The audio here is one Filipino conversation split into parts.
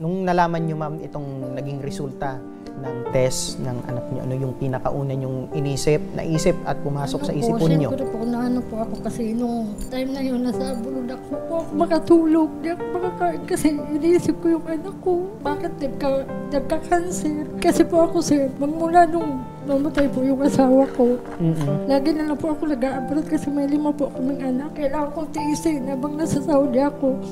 Nung nalaman nyo, ma'am, itong naging resulta ng test ng anak nyo, ano yung pinakauna nyong naisip at pumasok sa isipon nyo? Siyempre po, naano po ako kasi nung time na yun, nasa abroad ako po ako makatulog, di ako makakain kasi iniisip ko yung anak ko. Bakit nagka-cancer? Kasi po ako, sir, magmula nung namatay po yung asawa ko. Lagi na lang po ako nag-abroad kasi may 5 po kaming anak. Kailangan kong tiisin habang nasa Saudi ako.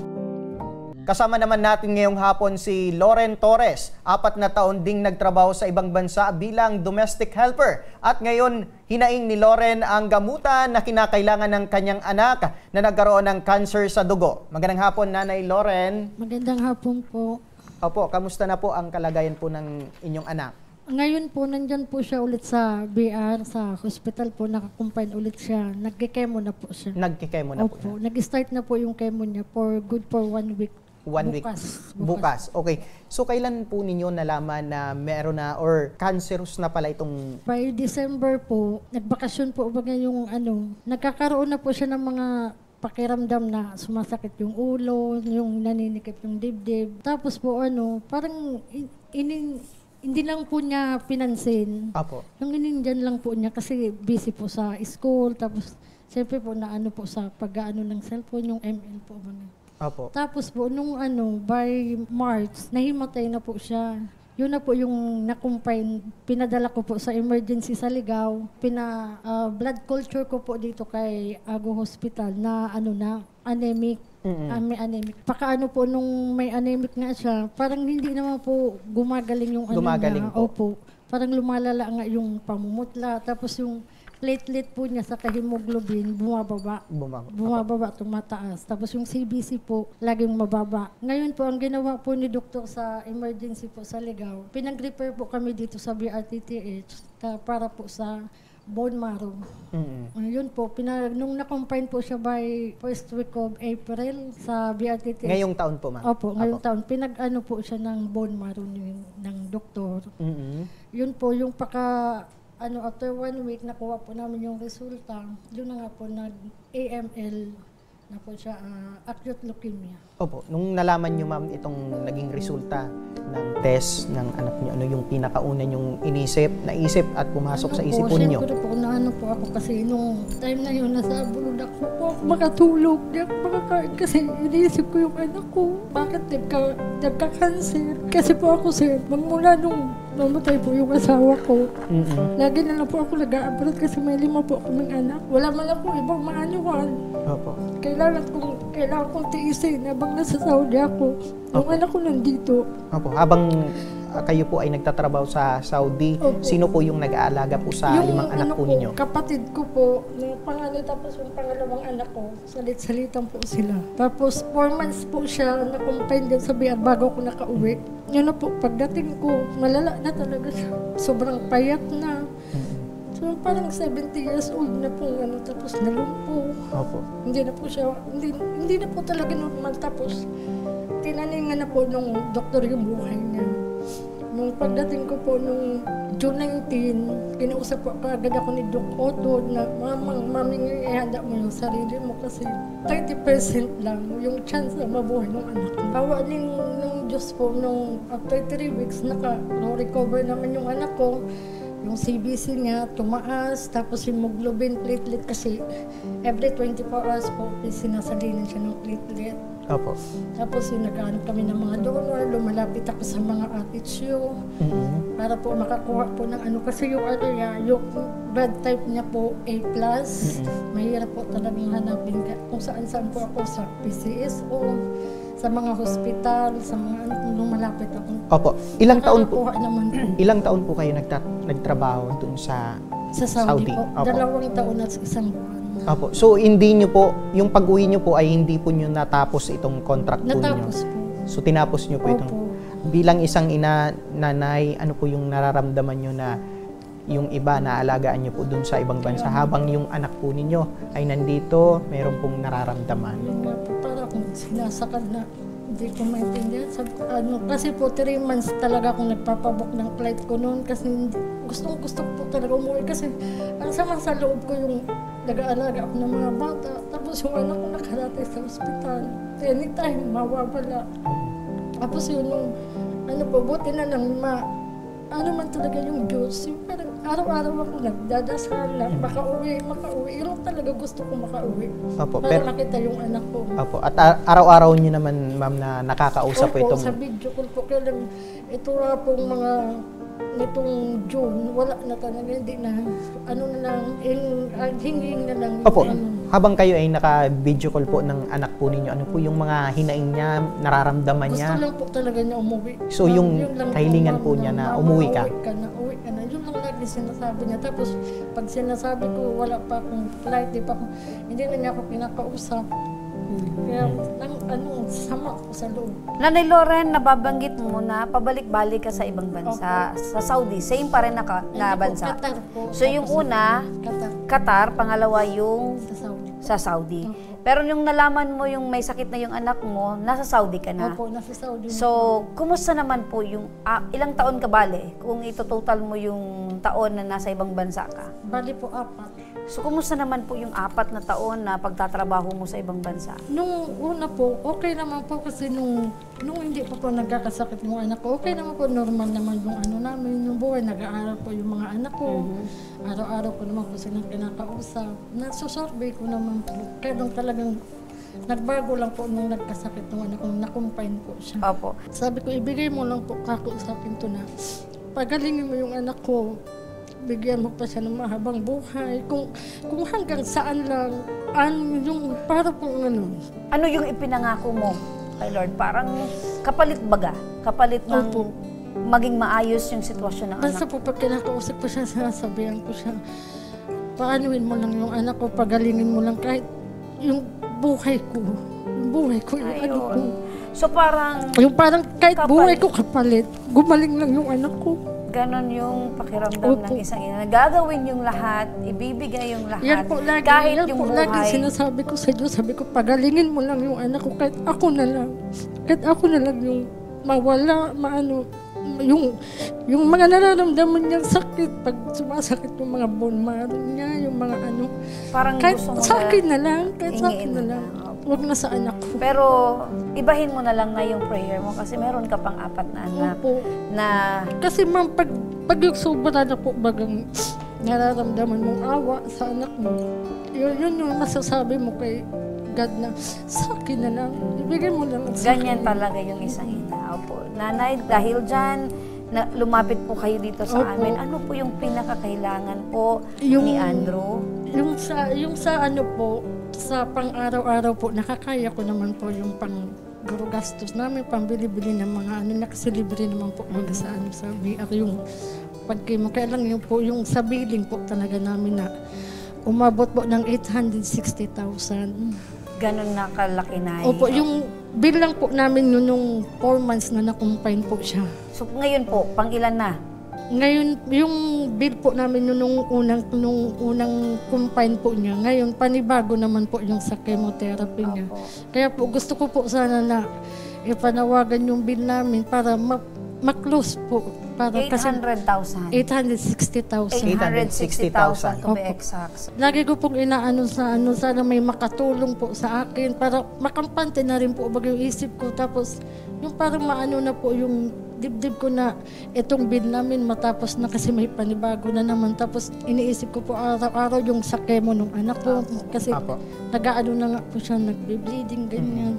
Kasama naman natin ngayong hapon si Loren Torres, 4 na taon ding nagtrabaho sa ibang bansa bilang domestic helper. At ngayon, hinaing ni Loren ang gamutan na kinakailangan ng kanyang anak na nagkaroon ng cancer sa dugo. Magandang hapon, Nanay Loren. Magandang hapon po. Opo, kamusta na po ang kalagayan po ng inyong anak? Ngayon po, nandyan po siya ulit sa BR, sa hospital po, nakakumpine ulit siya. Nagkikemo na po siya. Nagkikemo na po Opo, siya? nag-start na po yung chemo niya for 1 week. 1 week? Bukas. Okay. So, kailan po ninyo nalaman na meron na or cancerous na pala itong... By December po, nagbakasyon po ba yung nagkakaroon na po siya ng mga pakiramdam na sumasakit yung ulo, yung naninikip yung dibdib. Tapos po parang hindi lang po niya pinansin. Apo. Yung inindyan lang po niya kasi busy po sa school. Tapos, siyempre po po sa pag-aano ng cellphone, yung ML po ba. Apo. Tapos po, by March, nahimatay na po siya. Yun na po yung nakumpine. Pinadala ko po sa emergency sa Ligao. Blood culture ko po dito kay Ago Hospital na anemic. May anemic. Po nung may anemic nga siya, parang hindi naman po gumagaling yung Gumagaling niya. po. Opo. Parang lumalala nga yung pamumutla. Tapos yung platelet po niya sa hemoglobin, bumababa, tumataas. Tapos yung CBC po, laging mababa. Ngayon po, ang ginawa po ni doktor sa emergency po sa Ligao, pinag-repair po kami dito sa BRTTH para po sa bone marrow. Yun po, nung na-confine po siya by first week of April sa BRTTH. Ngayong taon po, ma'am? Opo, ngayong taon. Pinag-ano po siya ng bone marrow ng doktor. Yun po, yung after 1 week, nakuha po namin yung resulta. Doon na nga po nag-AML na po siya, acute leukemia. Opo. Nung nalaman nyo, ma'am, itong naging resulta ng test ng anak nyo, ano yung pinakauna nyong naisip at pumasok sa isipon nyo? Siyempre po, po ako kasi nung time na yun, nasa abroad ako po ako makatulog. Di ako makakain kasi iniisip ko yung anak ko. Bakit nagka-cancer? Kasi po ako, sir, magmula nung namatay po yung asawa ko. Lagi na lang po ako nag-abroad kasi may 5 po kaming anak. Wala man lang po ibang maanuhan. Opo. Kailangan kong tiisin habang nasa Saudi ako. Yung anak ko nandito. Opo. Habang kayo po ay nagtatrabaho sa Saudi, opo, sino po yung nag-aalaga po sa 5 anak po ninyo? Kapatid ko po, yung pangalan, tapos yung pangalawang anak ko, salit-salitan po sila. Tapos 4 months po siya na-confine din sa BR bago ako nakauwi. Yun na po, pagdating ko, malala na talaga siya. Sobrang payat na. So parang 70 years old na po, tapos nalumpo. Opo. Hindi na po siya, hindi na po talaga normal. Tapos tinaningan na po nung doktor yung buhay niya. Nung pagdating ko po nung June 19, kinausap po agad ako ni Doc Otto na, Maming, ihanda mo yung sarili mo kasi 30% lang yung chance na mabuhay ng anak ko. Kawaling ng Diyos po, nung after 3 weeks, naka-recover naman yung anak ko. Yung CBC niya tumaas, tapos yung hemoglobin, platelet kasi every 24 hours po sinasalinin siya ng platelet. Opo. Tapos yung naghahanap kami ng mga donor, lumalapit ako sa mga atitsyo para po makakuha po ng kasi yung yung blood type niya po A+. Mahirap po talagang hanapin kung saan-saan po ako sa PCSO, sa mga hospital, sa mga lumalapit ako. Opo. Ilang taon po kayo nagtrabaho dun sa Saudi? Po. Opo. 2 taon at 1 buwan. Opo. So, hindi nyo po, yung pag-uwi nyo po ay hindi po nyo natapos itong contract po ninyo? Natapos po. So, tinapos nyo po Opo. itong... Bilang isang nanay, ano po yung nararamdaman nyo na yung iba na alagaan nyo po dun sa ibang bansa habang yung anak po ninyo ay nandito, meron pong nararamdaman? Yun nga po, para akong sinasakal na hindi ko maintindihan. Kasi po 3 months talaga akong nagpapabook ng flight ko noon kasi gusto ko po talaga umuwi kasi ang sama sa loob ko yung nag-aalaga ako ng mga bata. Tapos yung anak ko nakaratay sa ospital. Anytime, mawawala. Tapos yun, nung, ano po, buti na lang, ano man talaga yung Diyos. Yung parang araw-araw ako nagdadasal na makauwi. Yun talaga gusto ko makauwi. Opo, para makita yung anak ko. Opo, at araw-araw niyo naman, ma'am, na nakakausap po Opo, itong... sa video call po. Kaya lang, ito nga pong mga nitong June, wala na talaga, hindi na, ano na lang, hinging na lang. Opo, Ano. habang kayo ay naka-video call po ng anak po ninyo, ano po yung mga hinaing niya, nararamdaman niya? Gusto lang po talaga niya umuwi. So, yung Yun lang kahilingan po, po niya na ma'am, umuwi ka? Uwi ka na. Yun lang lagi sinasabi niya. Tapos, pag sinasabi ko, wala pa akong flight, hindi na niya ako pinakausap. Kaya, sama ko sa loob. Nanay Loren, nababanggit mo na pabalik-balik ka sa ibang bansa. Sa Saudi, same pa rin na bansa. Qatar po. So yung una, Qatar, pangalawa yung Sa Saudi. sa Saudi. Opo. Pero yung nalaman mo yung may sakit na yung anak mo, nasa Saudi ka na. Opo, nasa Saudi. So, kumusta naman po yung, ilang taon ka bale? Kung ito-total mo yung taon na nasa ibang bansa ka. Bali po, 4. So, kumusta naman po yung 4 na taon na pagtatrabaho mo sa ibang bansa? Nung una po, okay naman po kasi nung hindi pa po nagkakasakit yung anak ko, okay naman po, normal naman yung ano namin, yung buhay, nag-aaral po yung mga anak ko. Araw-araw ko naman po silang kinakausap. Nasusurvey ko naman po. Kaya nung talagang nagbago lang po nung nagkasakit ng anak ko, nakumpine po siya. Opo. Sabi ko, ibigay mo lang po kako sa akin to na pagalingin mo yung anak ko, bigyan mo pa siya ng mahabang buhay. Kung hanggang saan lang, yung para pong ano. Ano yung ipinangako mo kay Lord? Parang kapalit baga? Kapalit ng Opo. maging maayos yung sitwasyon ng Basta anak? po pag kinakausap ko siya, sinasabihan ko siya, paanuin mo lang yung anak ko, pagalingin mo lang kahit yung buhay ko. Yung buhay ko, yung ano ko. Ayun. So parang Yung parang kahit Kapal. buhay ko kapalit, gumaling lang yung anak ko. ganon yung pakiramdam Opo. ng isang ina. Gagawin yung lahat, ibibigay yung lahat. Yan po lagi, kahit yan yung po buhay. lagi sinasabi ko sa Diyos, sabi ko, pagalingin mo lang yung anak ko, kahit ako na lang. Kahit ako na lang yung mawala, yung mga nararamdaman niyang sakit, pag sumasakit yung mga bone marrow niya, yung mga ano, Parang kahit gusto mo sa akin na lang, kahit sa hingiin akin na mo lang. na. Huwag na sa anak ko. Pero ibahin mo na lang na yung prayer mo kasi meron ka pang 4 na anak Opo. na Kasi ma'am, pag yung sobra na po bagang nararamdaman mong awa sa anak mo, yun yung masasabi mo kay God na sa akin na lang, ibigay mo lang sa ganyan akin. talaga yung isang ina. Opo. Nanay, dahil dyan, lumapit po kayo dito sa Opo. amin. Ano po yung pinakakailangan po Yung- ni Andrew? Yung sa ano po, sa pang-araw-araw po, nakakaya ko naman po yung pang-guro gastos namin, pambili-bili ng mga ano, kasi libre naman po mga sa ano, sa BR yung pagkimo. Kaya lang yung po, yung sa billing po talaga namin na umabot po ng 860,000. Ganon na kalaki na. Opo, yung bill lang po namin yun nung 4 months na nakumpine po siya. So ngayon po, pang ilan na? Ngayon, yung bill po namin yun nung unang combine po niya. Ngayon, panibago naman po yung sa chemotherapy niya. Opo. Kaya po, gusto ko po sana na ipanawagan yung bill namin para ma-close po. Para kasi 800,000. 860,000. 860,000 to be Opo. exact. Lagi ko pong inaano sa ano, sana may makatulong po sa akin para makampante na rin po bago yung isip ko. Tapos, yung parang maano na po yung dibdib ko na itong bill namin matapos na kasi may panibago na naman. Tapos iniisip ko po araw-araw yung sa chemo ng anak ko kasi Apo. nag-aano na nga po siya, nagbe-bleeding, ganyan.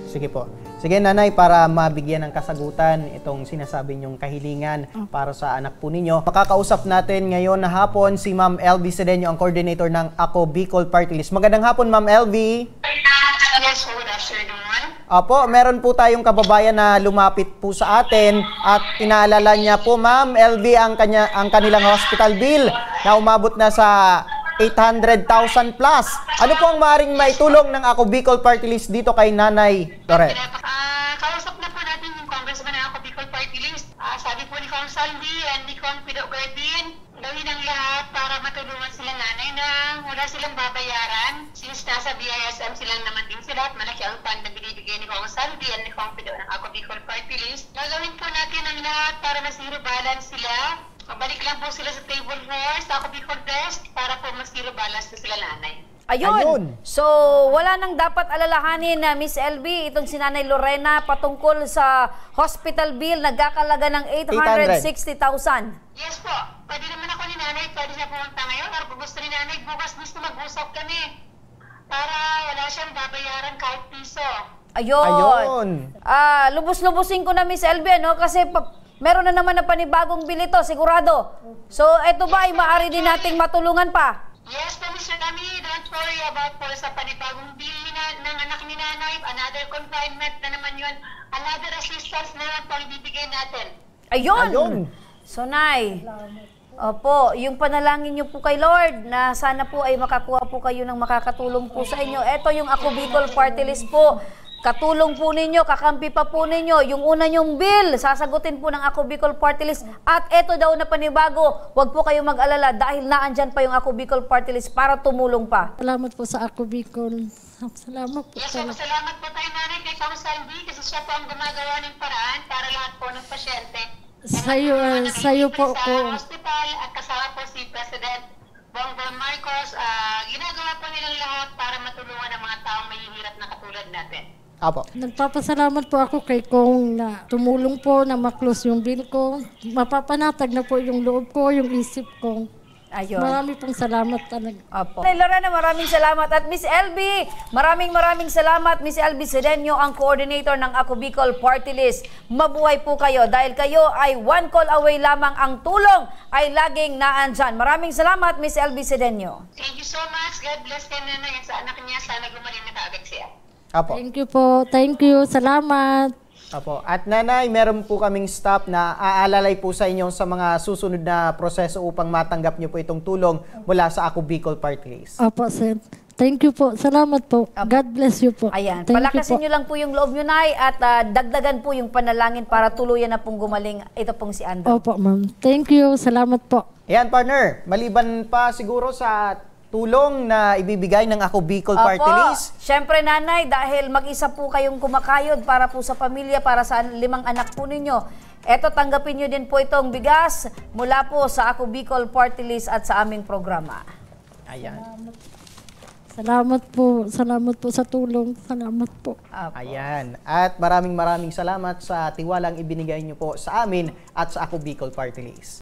Sige po. Sige nanay, para mabigyan ng kasagutan itong sinasabi niyong kahilingan para sa anak po ninyo. Makakausap natin ngayon na hapon si Ma'am LV Sedeño, ang coordinator ng Ako Bicol Party List. Magandang hapon, Ma'am LV. Yes, good afternoon. Opo, meron po tayong kababayan na lumapit po sa atin at inaalala niya po, Ma'am LV, ang kanilang hospital bill na umabot na sa 800,000 plus. Ano po ang maaaring maitulong ng Ako Bicol Party List dito kay Nanay Loren? Kausap na po natin yung congressman ng Ako Bicol Party List. Sabi po ni Kong Saldi and ni Kong Pido Gardin, gawin ang lahat para matulungan sila nanay na wala silang babayaran. Since nasa BISM silang naman din sila at malaki ang fund na binibigay ni Kong Saldi and ni Kong Pido ng Ako Bicol Party List. Gagawin po natin ang lahat para ma-zero balance sila. Pabalik lang po sila sa table 4 sa Ako Bicol Desk para po ma-zero balance na sila nanay. Ayun. So, wala nang dapat alalahanin na Miss LB, itong si Nanay Lorena patungkol sa hospital bill, nagkakalaga ng 860,000. Yes po. Pwede naman ako ni nanay, pwede siya pumunta ngayon. Or kung gusto ni nanay, bukas gusto mag-usap kami. Para wala siyang babayaran kahit piso. Ayun. Lubos-lubusin ko na Miss LB, no? Kasi meron na naman na panibagong bill ito, sigurado. So, ito ba ay maaari din nating matulungan pa? Yes po, Mr. Nami, don't worry about po sa panibagong bill ng anak ni nanay. Another confinement na naman yun. Another assistance na naman po ang ibibigay natin. Ayun. So, Nay, opo, yung panalangin niyo po kay Lord na sana po ay makakuha po kayo ng makakatulong po sa inyo. Ito yung Ako Bicol Party List po. Katulong po ninyo, kakampi pa po ninyo. Yung una nyong bill, sasagutin po ng Ako Bicol Party List. At eto daw na panibago, huwag po kayo mag-alala dahil naandyan pa yung Ako Bicol Party List para tumulong pa. Salamat po sa Ako Bicol. Salamat po. Yes, salamat po tayo nanay kay Kang Salvi kasi siya po ang gumagawa ng paraan para lahat po ng pasyente. Sa'yo po sa ko. hospital at kasama po si President Bongbong Marcos. Ginagawa po nilang lahat para matulungan ang mga taong mahihirap na katulad natin. Apo. Nagpapasalamat po ako kay Kong na tumulong po na maklose yung bill ko. Mapapanatag na po yung loob ko, yung isip ko. Ayun. Marami pong salamat talaga. Opo. Nay Lorena, maraming salamat. At Miss LB, maraming salamat. Miss LB Sedeño, ang coordinator ng Ako Bicol Party List. Mabuhay po kayo dahil kayo ay one call away lamang. Ang tulong ay laging naandyan. Maraming salamat, Miss LB Sedeño. Thank you so much. God bless ka nanay at sa anak niya. Sana gumaling na kaagad siya. Apo. Thank you po. Thank you. Salamat. Apo. At nanay, meron po kaming staff na aalalay po sa inyo sa mga susunod na proseso upang matanggap niyo po itong tulong mula sa Ako Bicol Party List. Opo, sir. Thank you po. Salamat po. God bless you po. Ayan, Thank palakasin you nyo lang po yung loob nyo, Nay, at dagdagan po yung panalangin para tuluyan na pong gumaling. Ito pong si Andrew. Opo, ma'am. Thank you. Salamat po. Ayan, partner. Maliban pa siguro sa tulong na ibibigay ng Ako Bicol Party List. Siyempre, Nanay, dahil mag-isa po kayong kumakayod para po sa pamilya, para sa 5 anak po ninyo. Eto, tanggapin nyo din po itong bigas mula po sa Ako Bicol Party List at sa aming programa. Ayan. Salamat po. Salamat po sa tulong. Salamat po. Ayan. At maraming salamat sa tiwalang ibinigay niyo po sa amin at sa Ako Bicol Party List.